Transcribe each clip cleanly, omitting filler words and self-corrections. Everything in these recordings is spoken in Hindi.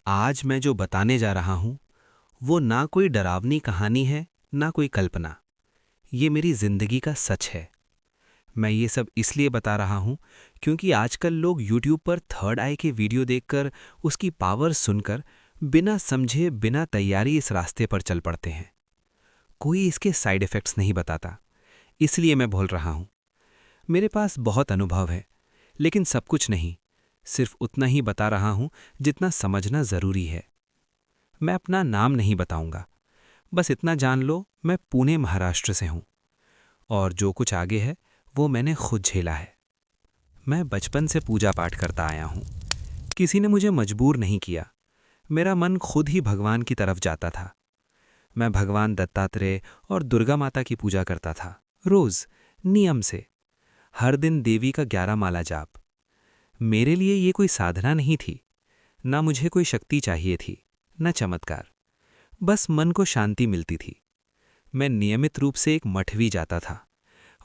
आज मैं जो बताने जा रहा हूं वो ना कोई डरावनी कहानी है ना कोई कल्पना। ये मेरी जिंदगी का सच है। मैं ये सब इसलिए बता रहा हूं क्योंकि आजकल लोग YouTube पर थर्ड आई के वीडियो देखकर उसकी पावर सुनकर बिना समझे बिना तैयारी इस रास्ते पर चल पड़ते हैं। कोई इसके साइड इफ़ेक्ट्स नहीं बताता, इसलिए मैं बोल रहा हूं। मेरे पास बहुत अनुभव है, लेकिन सब कुछ नहीं। सिर्फ उतना ही बता रहा हूं जितना समझना ज़रूरी है। मैं अपना नाम नहीं बताऊंगा, बस इतना जान लो मैं पुणे महाराष्ट्र से हूं और जो कुछ आगे है वो मैंने खुद झेला है। मैं बचपन से पूजा पाठ करता आया हूं। किसी ने मुझे मजबूर नहीं किया। मेरा मन खुद ही भगवान की तरफ जाता था। मैं भगवान दत्तात्रेय और दुर्गा माता की पूजा करता था, रोज, नियम से। हर दिन देवी का 11 माला जाप। मेरे लिए ये कोई साधना नहीं थी। ना मुझे कोई शक्ति चाहिए थी, न चमत्कार। बस मन को शांति मिलती थी। मैं नियमित रूप से एक मठ भी जाता था।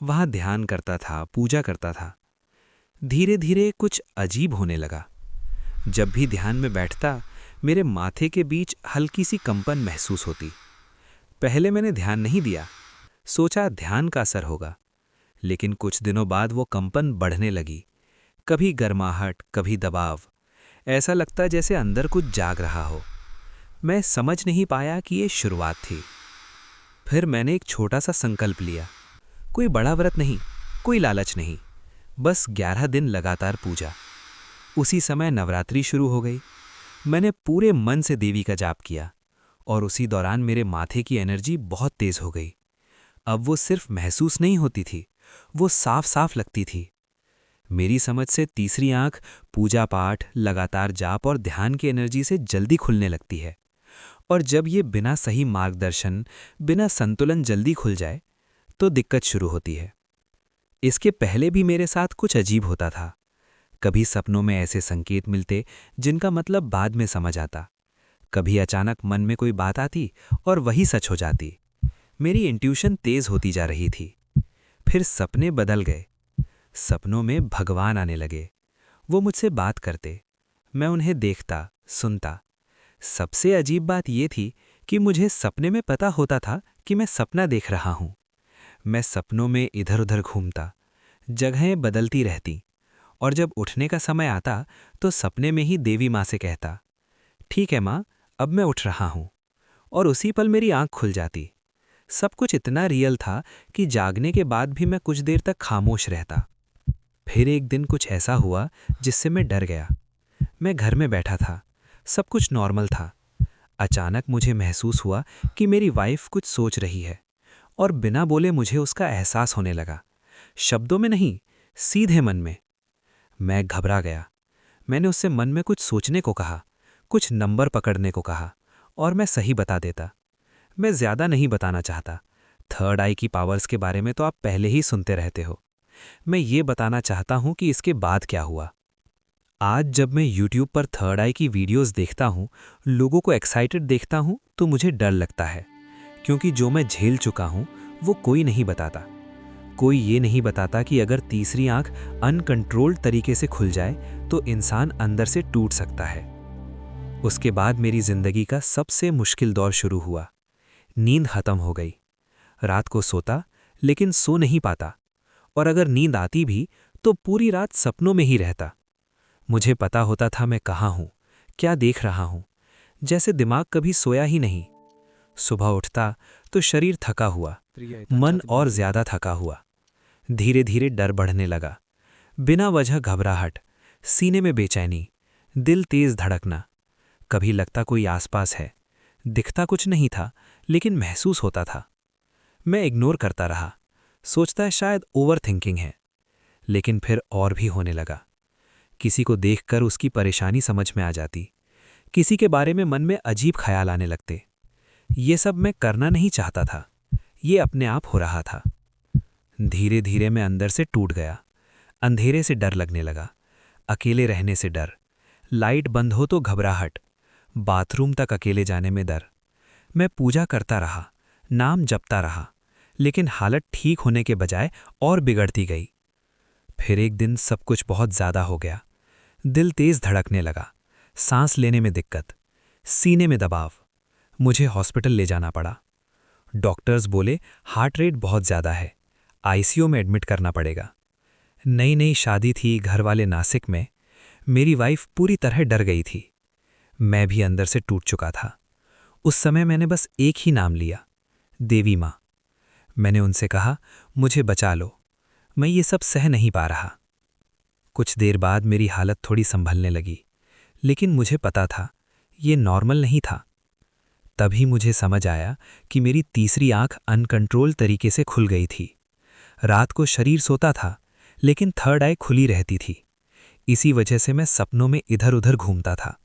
वहां ध्यान करता था, पूजा करता था। धीरे धीरे कुछ अजीब होने लगा। जब भी ध्यान में बैठता, मेरे माथे के बीच हल्की सी कंपन महसूस होती। पहले मैंने ध्यान नहीं दिया, सोचा ध्यान का असर होगा। लेकिन कुछ दिनों बाद वो कंपन बढ़ने लगी। कभी गर्माहट, कभी दबाव। ऐसा लगता जैसे अंदर कुछ जाग रहा हो। मैं समझ नहीं पाया कि ये शुरुआत थी। फिर मैंने एक छोटा सा संकल्प लिया। कोई बड़ा व्रत नहीं, कोई लालच नहीं, बस 11 दिन लगातार पूजा। उसी समय नवरात्रि शुरू हो गई। मैंने पूरे मन से देवी का जाप किया और उसी दौरान मेरे माथे की एनर्जी बहुत तेज हो गई। अब वो सिर्फ महसूस नहीं होती थी, वो साफ साफ लगती थी। मेरी समझ से तीसरी आंख पूजा पाठ, लगातार जाप और ध्यान की एनर्जी से जल्दी खुलने लगती है। और जब ये बिना सही मार्गदर्शन, बिना संतुलन जल्दी खुल जाए, तो दिक्कत शुरू होती है। इसके पहले भी मेरे साथ कुछ अजीब होता था। कभी सपनों में ऐसे संकेत मिलते जिनका मतलब बाद में समझ आता। कभी अचानक मन में कोई बात आती और वही सच हो जाती। मेरी इंट्यूशन तेज होती जा रही थी। फिर सपने बदल गए। सपनों में भगवान आने लगे। वो मुझसे बात करते। मैं उन्हें देखता, सुनता। सबसे अजीब बात यह थी कि मुझे सपने में पता होता था कि मैं सपना देख रहा हूं। मैं सपनों में इधर उधर घूमता, जगहें बदलती रहती। और जब उठने का समय आता तो सपने में ही देवी माँ से कहता, ठीक है माँ, अब मैं उठ रहा हूं। और उसी पल मेरी आंख खुल जाती। सब कुछ इतना रियल था कि जागने के बाद भी मैं कुछ देर तक खामोश रहता। फिर एक दिन कुछ ऐसा हुआ जिससे मैं डर गया। मैं घर में बैठा था, सब कुछ नॉर्मल था। अचानक मुझे महसूस हुआ कि मेरी वाइफ कुछ सोच रही है और बिना बोले मुझे उसका एहसास होने लगा। शब्दों में नहीं, सीधे मन में। मैं घबरा गया। मैंने उससे मन में कुछ सोचने को कहा, कुछ नंबर पकड़ने को कहा और मैं सही बता देता। मैं ज़्यादा नहीं बताना चाहता। थर्ड आई की पावर्स के बारे में तो आप पहले ही सुनते रहते हो। मैं ये बताना चाहता हूं कि इसके बाद क्या हुआ। आज जब मैं YouTube पर थर्ड आई की वीडियोस देखता हूं, लोगों को एक्साइटेड देखता हूं, तो मुझे डर लगता है। क्योंकि जो मैं झेल चुका हूं वो कोई नहीं बताता। कोई ये नहीं बताता कि अगर तीसरी आंख अनकंट्रोल्ड तरीके से खुल जाए तो इंसान अंदर से टूट सकता है। उसके बाद मेरी जिंदगी का सबसे मुश्किल दौर शुरू हुआ। नींद खत्म हो गई। रात को सोता, लेकिन सो नहीं पाता। और अगर नींद आती भी तो पूरी रात सपनों में ही रहता। मुझे पता होता था मैं कहाँ हूँ, क्या देख रहा हूँ, जैसे दिमाग कभी सोया ही नहीं। सुबह उठता तो शरीर थका हुआ, मन और ज्यादा थका हुआ। धीरे धीरे डर बढ़ने लगा। बिना वजह घबराहट, सीने में बेचैनी, दिल तेज धड़कना। कभी लगता कोई आसपास है। दिखता कुछ नहीं था, लेकिन महसूस होता था। मैं इग्नोर करता रहा, सोचता है शायद ओवर थिंकिंग है। लेकिन फिर और भी होने लगा। किसी को देखकर उसकी परेशानी समझ में आ जाती। किसी के बारे में मन में अजीब ख्याल आने लगते। ये सब मैं करना नहीं चाहता था, ये अपने आप हो रहा था। धीरे धीरे मैं अंदर से टूट गया। अंधेरे से डर लगने लगा, अकेले रहने से डर, लाइट बंद हो तो घबराहट, बाथरूम तक अकेले जाने में डर। मैं पूजा करता रहा, नाम जपता रहा, लेकिन हालत ठीक होने के बजाय और बिगड़ती गई। फिर एक दिन सब कुछ बहुत ज़्यादा हो गया। दिल तेज धड़कने लगा, सांस लेने में दिक्कत, सीने में दबाव। मुझे हॉस्पिटल ले जाना पड़ा। डॉक्टर्स बोले हार्ट रेट बहुत ज़्यादा है, आईसीयू में एडमिट करना पड़ेगा। नई नई शादी थी घर वाले नासिक में। मेरी वाइफ पूरी तरह डर गई थी। मैं भी अंदर से टूट चुका था। उस समय मैंने बस एक ही नाम लिया, देवी माँ। मैंने उनसे कहा, मुझे बचा लो, मैं ये सब सह नहीं पा रहा। कुछ देर बाद मेरी हालत थोड़ी संभलने लगी, लेकिन मुझे पता था ये नॉर्मल नहीं था। तभी मुझे समझ आया कि मेरी तीसरी आंख अनकंट्रोल तरीके से खुल गई थी। रात को शरीर सोता था, लेकिन थर्ड आई खुली रहती थी। इसी वजह से मैं सपनों में इधर उधर घूमता था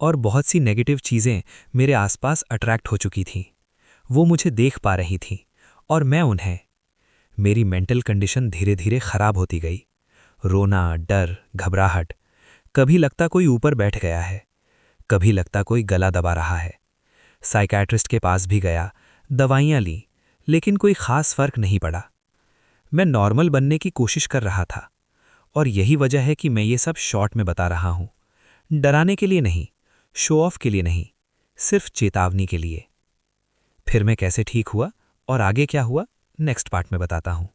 और बहुत सी नेगेटिव चीज़ें मेरे आसपास अट्रैक्ट हो चुकी थीं। वो मुझे देख पा रही थीं और मैं उन्हें। मेरी मेंटल कंडीशन धीरे धीरे खराब होती गई। रोना, डर, घबराहट। कभी लगता कोई ऊपर बैठ गया है, कभी लगता कोई गला दबा रहा है। साइकियाट्रिस्ट के पास भी गया, दवाइयाँ ली, लेकिन कोई खास फर्क नहीं पड़ा। मैं नॉर्मल बनने की कोशिश कर रहा था और यही वजह है कि मैं ये सब शॉर्ट में बता रहा हूँ। डराने के लिए नहीं, शो ऑफ के लिए नहीं, सिर्फ चेतावनी के लिए। फिर मैं कैसे ठीक हुआ और आगे क्या हुआ, नेक्स्ट पार्ट में बताता हूँ।